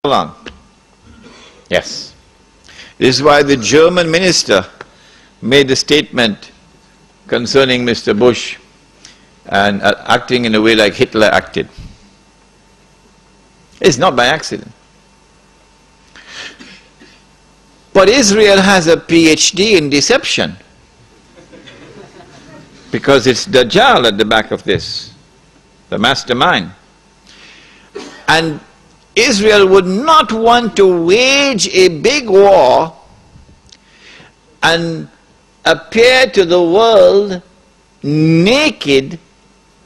on. Yes. This is why the German minister made a statement concerning Mr. Bush and acting in a way like Hitler acted. It's not by accident. But Israel has a PhD in deception because it's Dajjal at the back of this, the mastermind. And Israel would not want to wage a big war and appear to the world naked,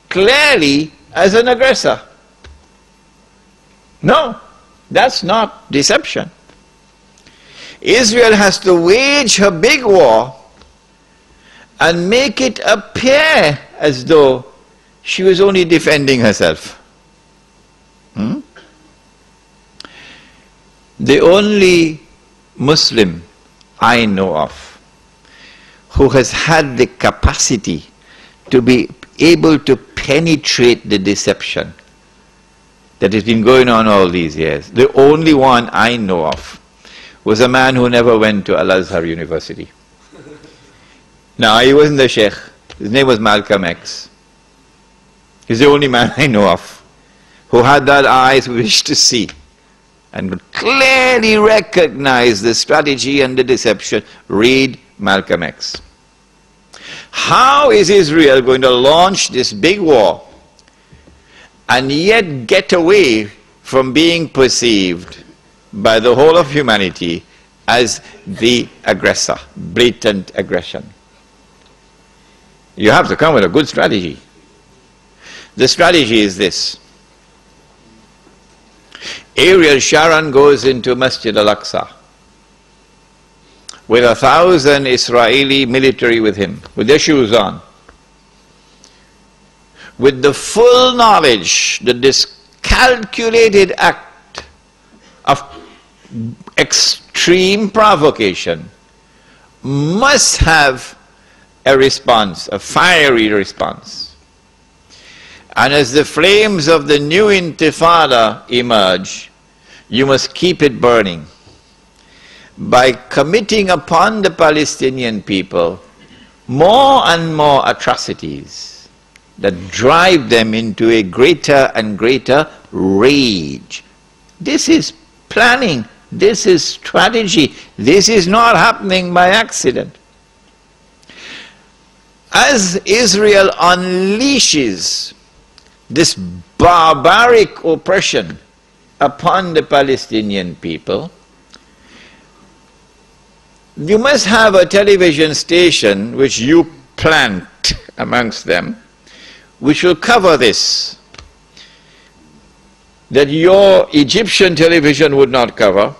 clearly as an aggressor. No, that's not deception. Israel has to wage her big war and make it appear as though she was only defending herself. The only Muslim I know of who has had the capacity to be able to penetrate the deception that has been going on all these years, the only one I know of, was a man who never went to Al-Azhar University. Now, he wasn't the Sheikh. His name was Malcolm X. He's the only man I know of who had that eyes wish to see and would clearly recognize the strategy and the deception. Read Malcolm X. How is Israel going to launch this big war and yet get away from being perceived by the whole of humanity as the aggressor, blatant aggression? You have to come with a good strategy. The strategy is this. Ariel Sharon goes into Masjid al-Aqsa with 1,000 Israeli military with him, with their shoes on, with the full knowledge that this calculated act of extreme provocation must have a response, a fiery response. And as the flames of the new intifada emerge, you must keep it burning by committing upon the Palestinian people more and more atrocities that drive them into a greater and greater rage. This is planning, this is strategy, this is not happening by accident. As Israel unleashes this barbaric oppression upon the Palestinian people, you must have a television station which you plant amongst them, which will cover this, that your Egyptian television would not cover,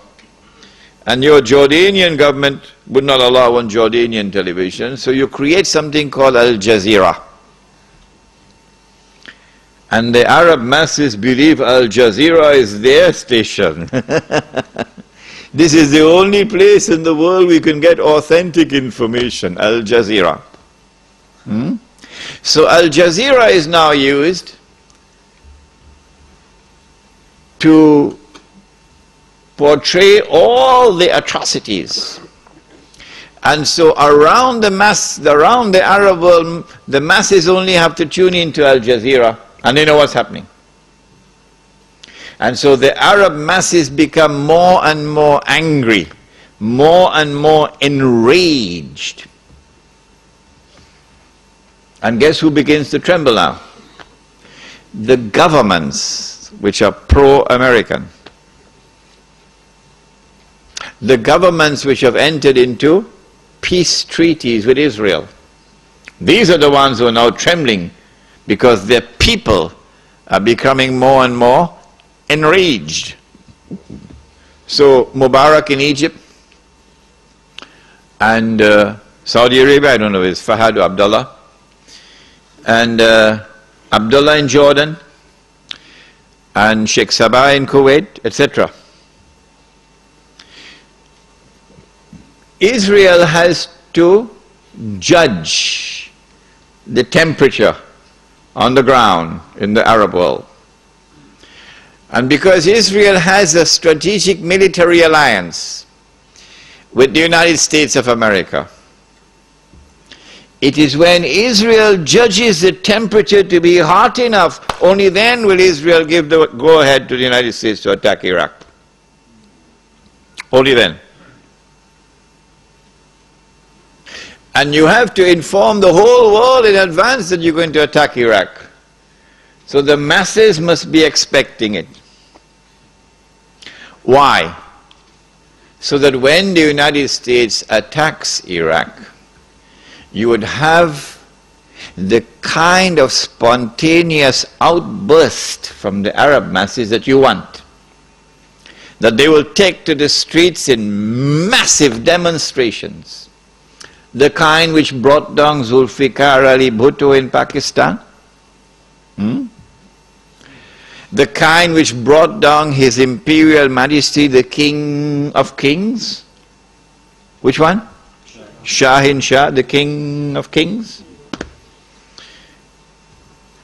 and your Jordanian government would not allow on Jordanian television, so you create something called Al Jazeera. And the Arab masses believe Al Jazeera is their station. This is the only place in the world we can get authentic information, Al Jazeera. So Al Jazeera is now used to portray all the atrocities. And so around the Arab world, the masses only have to tune into Al Jazeera and they know what's happening. And so the Arab masses become more and more angry, more and more enraged. And guess who begins to tremble now? The governments which are pro-American. The governments which have entered into peace treaties with Israel. These are the ones who are now trembling because their people are becoming more and more enraged. So Mubarak in Egypt and Saudi Arabia, I don't know if it's Fahad or Abdullah, and Abdullah in Jordan and Sheikh Sabah in Kuwait, etc. Israel has to judge the temperature on the ground in the Arab world. And because Israel has a strategic military alliance with the United States of America, it is when Israel judges the temperature to be hot enough, only then will Israel give the go-ahead to the United States to attack Iraq. Only then. And you have to inform the whole world in advance that you're going to attack Iraq. So the masses must be expecting it. Why? So that when the United States attacks Iraq, you would have the kind of spontaneous outburst from the Arab masses that you want. That they will take to the streets in massive demonstrations. The kind which brought down Zulfikar Ali Bhutto in Pakistan. The kind which brought down His Imperial Majesty, the King of Kings. Which one? Shahin Shah, the King of Kings.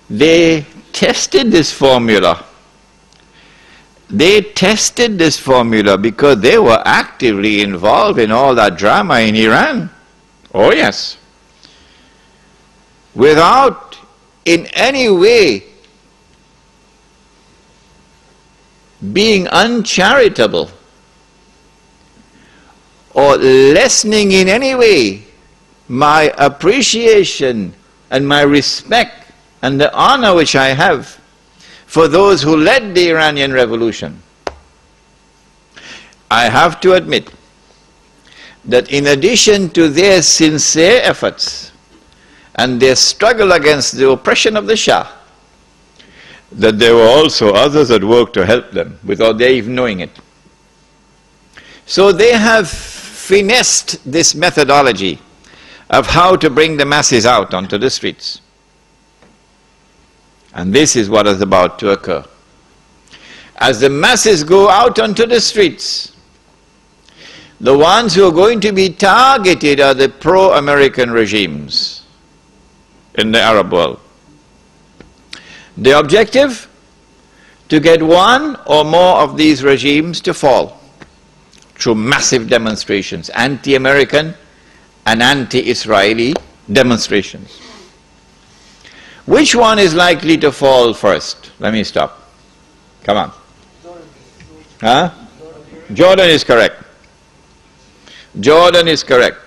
They tested this formula. They tested this formula because they were actively involved in all that drama in Iran. Oh yes. Without in any way being uncharitable or lessening in any way my appreciation and my respect and the honor which I have for those who led the Iranian Revolution. I have to admit that in addition to their sincere efforts and their struggle against the oppression of the Shah, that there were also others that worked to help them without their even knowing it. So they have finessed this methodology of how to bring the masses out onto the streets. And this is what is about to occur. As the masses go out onto the streets, the ones who are going to be targeted are the pro-American regimes in the Arab world. The objective? To get one or more of these regimes to fall through massive demonstrations, anti-American and anti-Israeli demonstrations. Which one is likely to fall first? Let me stop. Come on. Huh? Jordan is correct. Jordan is correct.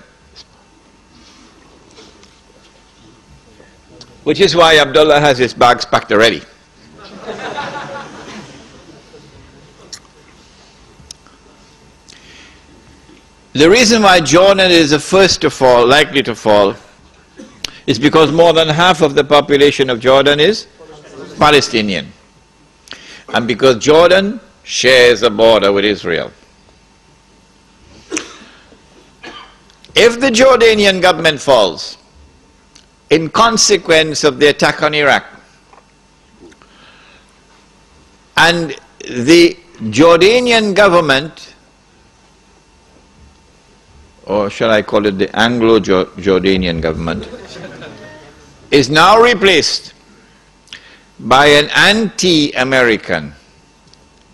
Which is why Abdullah has his bags packed already. The reason why Jordan is the first to fall, likely to fall, is because more than half of the population of Jordan is Palestinian. And because Jordan shares a border with Israel. If the Jordanian government falls in consequence of the attack on Iraq, and the Jordanian government, or shall I call it the Anglo-Jordanian government, is now replaced by an anti-American,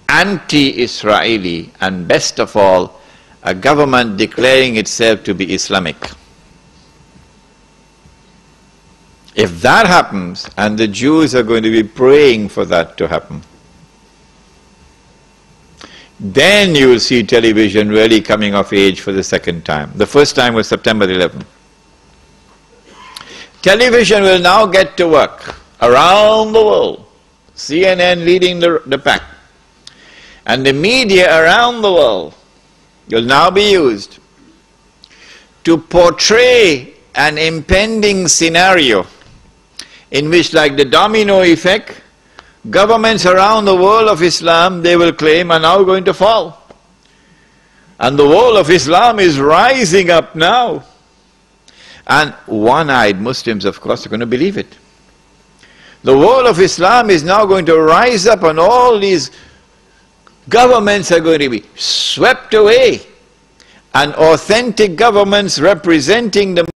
anti-Israeli, and best of all, a government declaring itself to be Islamic. If that happens, and the Jews are going to be praying for that to happen, then you will see television really coming of age for the second time. The first time was September 11th. Television will now get to work around the world, CNN leading the pack, and the media around the world will now be used to portray an impending scenario in which, like the domino effect, governments around the world of Islam, they will claim, are now going to fall. And the world of Islam is rising up now. And one-eyed Muslims, of course, are going to believe it. The world of Islam is now going to rise up, and all these governments are going to be swept away. And authentic governments representing the